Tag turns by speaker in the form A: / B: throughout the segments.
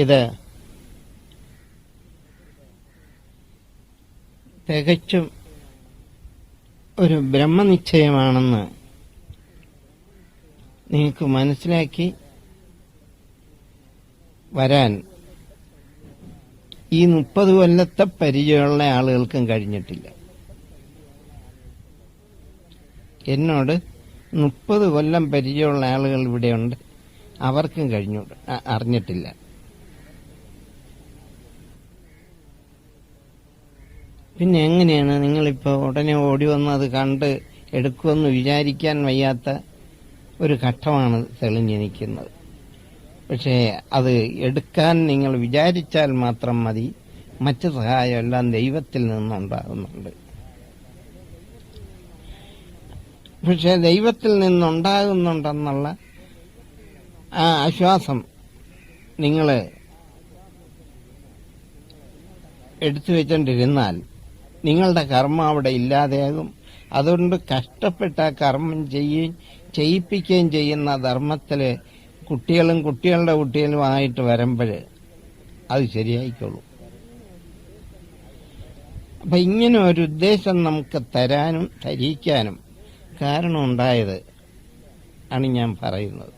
A: ഇത് തികച്ചും ഒരു ബ്രഹ്മനിശ്ചയമാണെന്ന് നിങ്ങൾക്ക് മനസ്സിലാക്കി വരാൻ ഈ 30 കൊല്ലത്തെ പരിചയമുള്ള ആളുകൾക്കും കഴിഞ്ഞിട്ടില്ല. എന്നോട് 30 കൊല്ലം പരിചയമുള്ള ആളുകൾ ഇവിടെയുണ്ട്, അവർക്കും അറിഞ്ഞിട്ടില്ല. പിന്നെ എങ്ങനെയാണ് നിങ്ങളിപ്പോൾ ഉടനെ ഓടി വന്ന് അത് കണ്ട് എടുക്കുമെന്ന് വിചാരിക്കാൻ വയ്യാത്ത ഒരു ഘട്ടമാണ് തെളിഞ്ഞു നിൽക്കുന്നത്. പക്ഷേ അത് എടുക്കാൻ നിങ്ങൾ വിചാരിച്ചാൽ മാത്രം മതി. മറ്റു സഹായമെല്ലാം ദൈവത്തിൽ നിന്നുണ്ടാകുന്നുണ്ട്. പക്ഷെ ദൈവത്തിൽ നിന്നുണ്ടാകുന്നുണ്ടെന്നുള്ള ആ ആശ്വാസം നിങ്ങൾ എടുത്തു വെച്ചോണ്ടിരുന്നാൽ നിങ്ങളുടെ കർമ്മം അവിടെ ഇല്ലാതെയാകും. അതുകൊണ്ട് കഷ്ടപ്പെട്ട കർമ്മം ചെയ്യിപ്പിക്കുകയും ചെയ്യുന്ന ധർമ്മത്തില് കുട്ടികളും കുട്ടികളുടെ കുട്ടികളുമായിട്ട് വരുമ്പോൾ അത് ശരിയായിക്കോളൂ. അപ്പൊ ഇങ്ങനെ ഒരു ഉദ്ദേശം നമുക്ക് തരാനും ധരിക്കാനും കാരണമുണ്ടായത് ആണ് ഞാൻ പറയുന്നത്.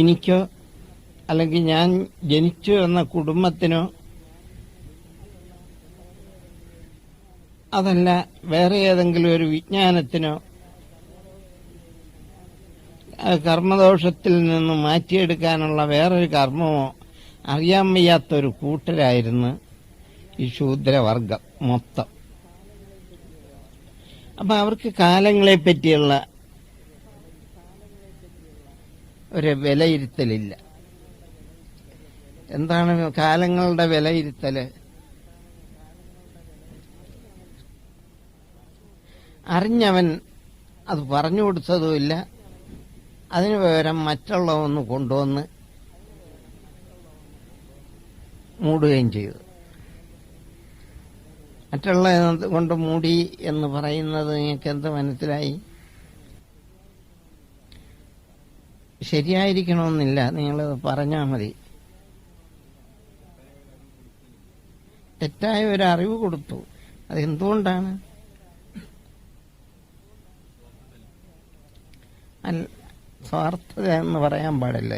A: എനിക്കോ അല്ലെങ്കിൽ ഞാൻ ജനിച്ചു എന്ന കുടുംബത്തിനോ അതല്ല വേറെ ഏതെങ്കിലും ഒരു വിജ്ഞാനത്തിനോ കർമ്മദോഷത്തിൽ നിന്ന് മാറ്റിയെടുക്കാനുള്ള വേറൊരു കർമ്മമോ അറിയാൻ വയ്യാത്തൊരു കൂട്ടരായിരുന്നു ഈ ശൂദ്രവർഗം മൊത്തം. അപ്പൊ അവർക്ക് കാലങ്ങളെ പറ്റിയുള്ള ഒരു വിലയിരുത്തലില്ല. എന്താണ് കാലങ്ങളുടെ വിലയിരുത്തല്? അറിഞ്ഞവൻ അത് പറഞ്ഞു കൊടുത്തതുമില്ല, അതിനു പകരം മറ്റുള്ള ഒന്ന് കൊണ്ടുവന്ന് മൂടുകയും ചെയ്തു. മറ്റുള്ള കൊണ്ട് മൂടി എന്ന് പറയുന്നത് നിങ്ങൾക്ക് എന്ത് മനസ്സിലായി? ശരിയായിരിക്കണമെന്നില്ല, നിങ്ങളത് പറഞ്ഞാൽ മതി. തെറ്റായ ഒരു അറിവ് കൊടുത്തു. അതെന്തുകൊണ്ടാണ്? സ്വാർത്ഥത എന്ന് പറയാൻ പാടില്ല.